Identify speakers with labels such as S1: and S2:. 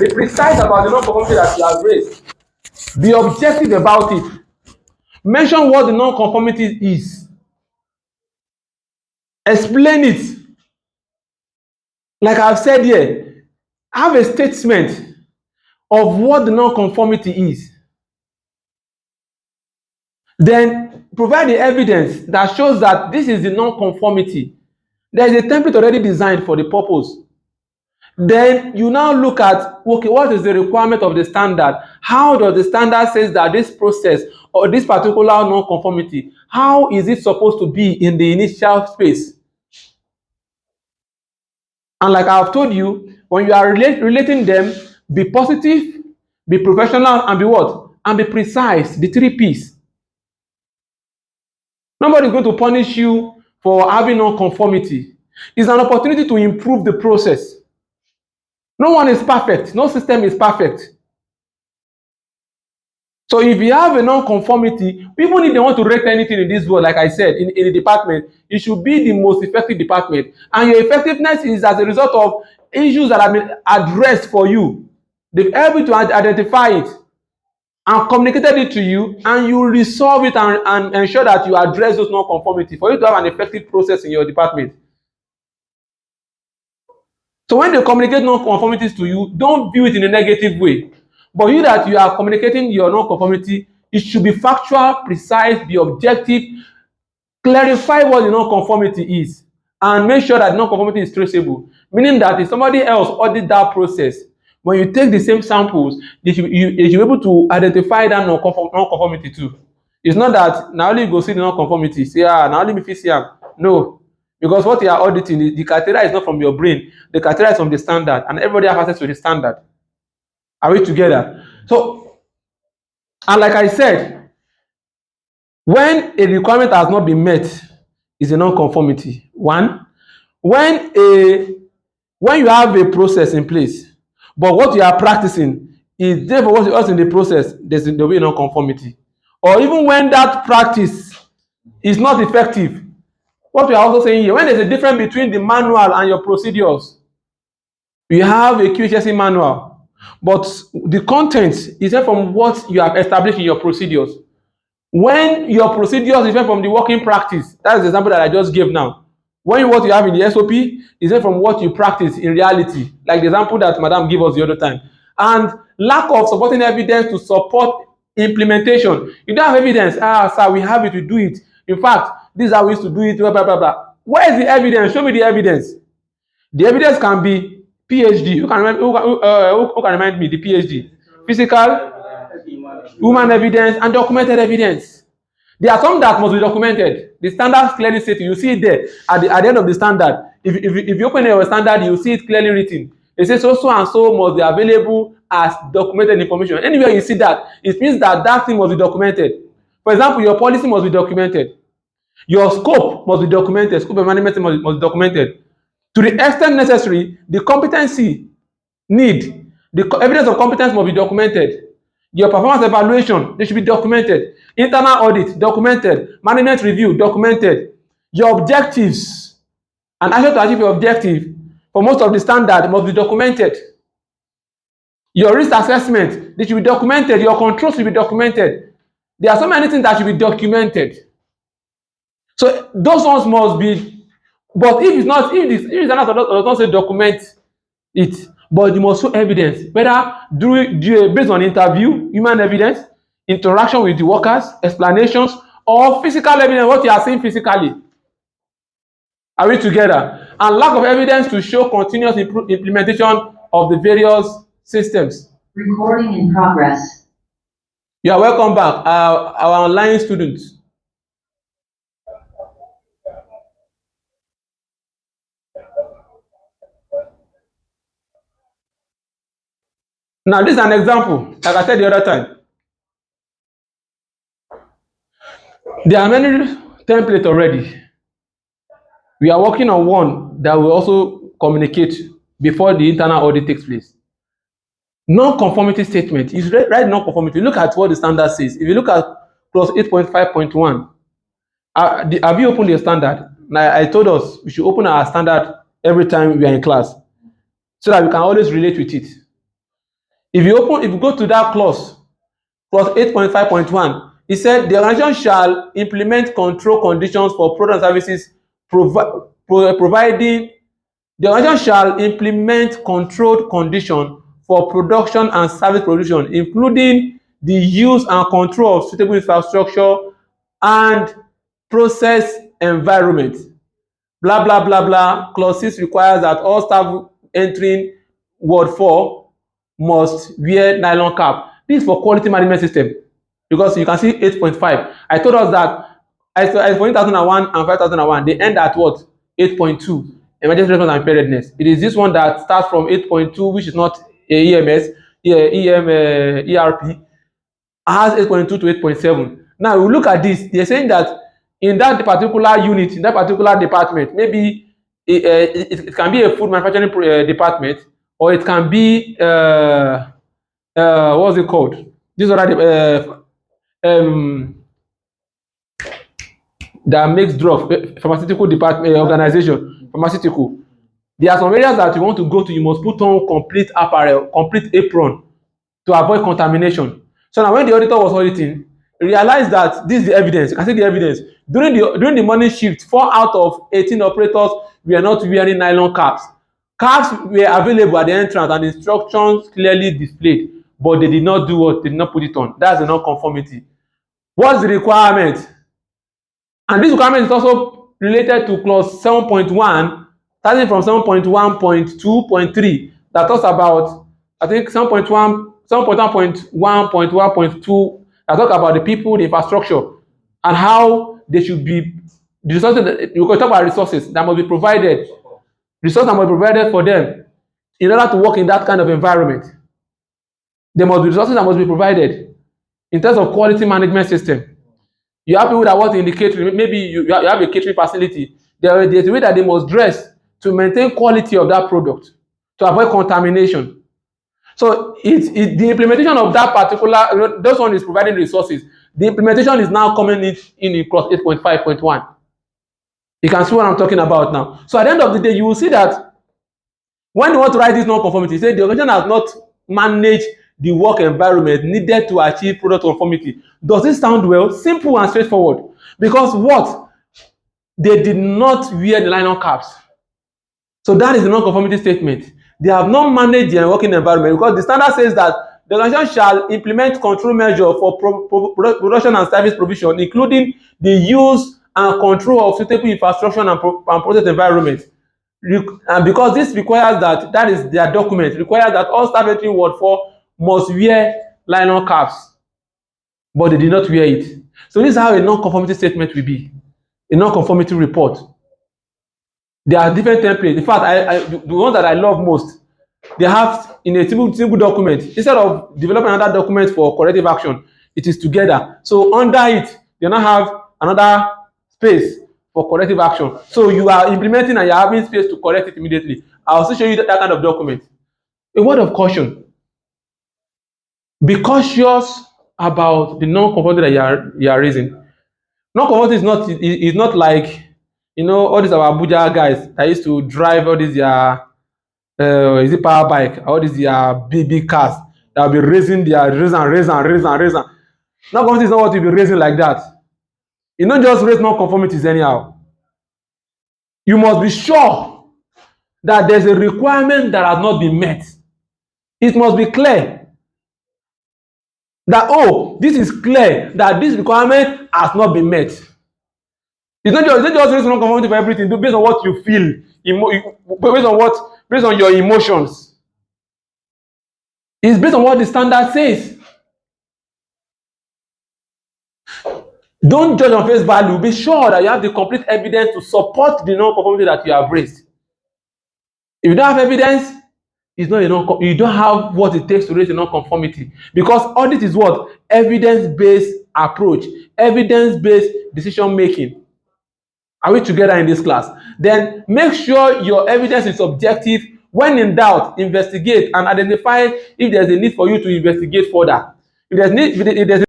S1: Be precise about the non-conformity that you have raised. Be objective about it. Mention what the non-conformity is. Explain it. Like I've said here, have a statement of what the non-conformity is. Then provide the evidence that shows that this is the non-conformity. There is a template already designed for the purpose. Then you now look at, okay, what is the requirement of the standard? How does the standard says that this process or this particular non-conformity, how is it supposed to be in the initial space? And like I've told you, when you are relating them, be positive, be professional, and be what? And be precise, the 3 P's. Nobody is going to punish you for having non-conformity. It's an opportunity to improve the process. No one is perfect. No system is perfect. So if you have a non-conformity, even if they want to rate anything in this world, like I said, in the department, it should be the most effective department. And your effectiveness is as a result of issues that have been addressed for you. They've able to identify it and communicated it to you, and you resolve it and ensure that you address those non-conformity for you to have an effective process in your department. So when they communicate non-conformities to you, don't view it in a negative way. But you that you are communicating your non-conformity, it should be factual, precise, be objective, clarify what the non-conformity is, and make sure that non-conformity is traceable. Meaning that if somebody else audit that process, when you take the same samples, they should be able to identify that non-conformity too. It's not that now only you go see the non-conformity, say, now only me fit see am. No. Because what you are auditing, the criteria is not from your brain. The criteria is from the standard, and everybody has access to the standard. Are we together? So, and like I said, when a requirement has not been met, is a non-conformity. One, when you have a process in place, but what you are practicing is therefore what else in the process, there will be a non-conformity. Or even when that practice is not effective, what we are also saying here, when there's a difference between the manual and your procedures, you have a QHSE manual, but the content is different from what you have established in your procedures. When your procedures is different from the working practice, that's the example that I just gave now. When what you have in the SOP is different from what you practice in reality, like the example that Madam gave us the other time. And lack of supporting evidence to support implementation. You don't have evidence. Sir, we have it, we do it. In fact, this is how we used to do it, blah, blah, blah, blah. Where is the evidence? Show me the evidence. The evidence can be PhD. Who can remind me the PhD? Physical, human evidence, and documented evidence. There are some that must be documented. The standards clearly say you see it there at the end of the standard. If you open your standard, you see it clearly written. It says so and so must be available as documented information. Anywhere you see that, it means that that thing must be documented. For example, your policy must be documented. Your scope must be documented. Scope and management must be documented. To the extent necessary, the competency need, the evidence of competence must be documented. Your performance evaluation, they should be documented. Internal audit, documented. Management review, documented. Your objectives and action to achieve your objective for most of the standard must be documented. Your risk assessment, they should be documented. Your controls should be documented. There are so many things that should be documented. So those ones must be, but if it's not, if the standard does not say document it, but you must show evidence, whether based on interview, human evidence, interaction with the workers, explanations, or physical evidence, what you are seeing physically. Are we together? And lack of evidence to show continuous implementation of the various systems.
S2: Recording in progress.
S1: You are welcome back, our online students. Now, this is an example, like I said the other time. There are many templates already. We are working on one that will also communicate before the internal audit takes place. Non-conformity statement. You should write non-conformity. Look at what the standard says. If you look at clause 8.5.1, have you opened your standard? Now, I told us we should open our standard every time we are in class so that we can always relate with it. If you go to that clause 8.5.1, it said the organization shall implement control conditions for products and services providing the organization shall implement controlled conditions for production and service provision, including the use and control of suitable infrastructure and process environment. Blah blah blah blah. Clause 6 requires that all staff entering word 4 must wear nylon cap. This is for quality management system, because you can see 8.5. I told us that as for 2001 and 5001, they end at what? 8.2. Emergency response and preparedness. It is this one that starts from 8.2, which is not a EMS, ERP, has 8.2 to 8.7. Now we look at this. They're saying that in that particular unit, in that particular department, maybe it can be a food manufacturing department, or it can be what's it called? This other that makes drugs, pharmaceutical department organization, pharmaceutical. There are some areas that you want to go to, you must put on complete apparel, complete apron to avoid contamination. So now when the auditor was auditing, he realized that this is the evidence. You can see the evidence. During the morning shift, 4 out of 18 operators were not wearing nylon caps. Caps were available at the entrance and instructions clearly displayed, but they did not do what? They did not put it on. That's the non-conformity. What's the requirement? And this requirement is also related to clause 7.1, starting from 7.1.2.3, that talks about, I think 7.1.1.2, that talk about the people, the infrastructure, and how they should be, the resources, you can talk about resources that must be provided, resources that must be provided for them in order to work in that kind of environment. There must be resources that must be provided in terms of quality management system. You have people that work in the catering, maybe you have a catering facility. There's a way that they must dress to maintain quality of that product, to avoid contamination. So the implementation of that particular, those one is providing resources. The implementation is now coming in clause 8.5.1. You can see what I'm talking about now. So at the end of the day, you will see that when you want to write this non-conformity, say the organization has not managed the work environment needed to achieve product conformity. Does this sound well? Simple and straightforward. Because what? They did not wear the nylon caps. So that is the non-conformity statement. They have not managed their working environment, because the standard says that the organization shall implement control measures for production and service provision, including the use and control of suitable infrastructure and process environment. And because this requires that is their document, requires that all staff entering ward 4 must wear nylon caps, but they did not wear it. So this is how a non-conformity statement will be, a non-conformity report. There are different templates. In fact, the one that I love most, they have in a single document. Instead of developing another document for corrective action, it is together. So under it, they now have another space for corrective action. So you are implementing and you are having space to correct it immediately. I'll also show you that kind of document. A word of caution. Be cautious about the non-conformity that you are raising. Non-conformity is not like, all these our Abuja guys that used to drive all these is it power bike, all these big cars that will be raising raising. Non-conformity is not what you'll be raising like that. You don't just raise non-conformities anyhow. You must be sure that there's a requirement that has not been met. It must be clear that, this is clear that this requirement has not been met. It's not just raise non-conformity for everything. Do based on what you feel, based on your emotions. It's based on what the standard says. Don't judge on face value. Be sure that you have the complete evidence to support the non-conformity that you have raised. If you don't have evidence, it's not you don't have what it takes to raise a non-conformity. Because audit is what? Evidence-based approach, evidence-based decision making. Are we together in this class? Then make sure your evidence is objective. When in doubt, investigate and identify if there's a need for you to investigate further. If there's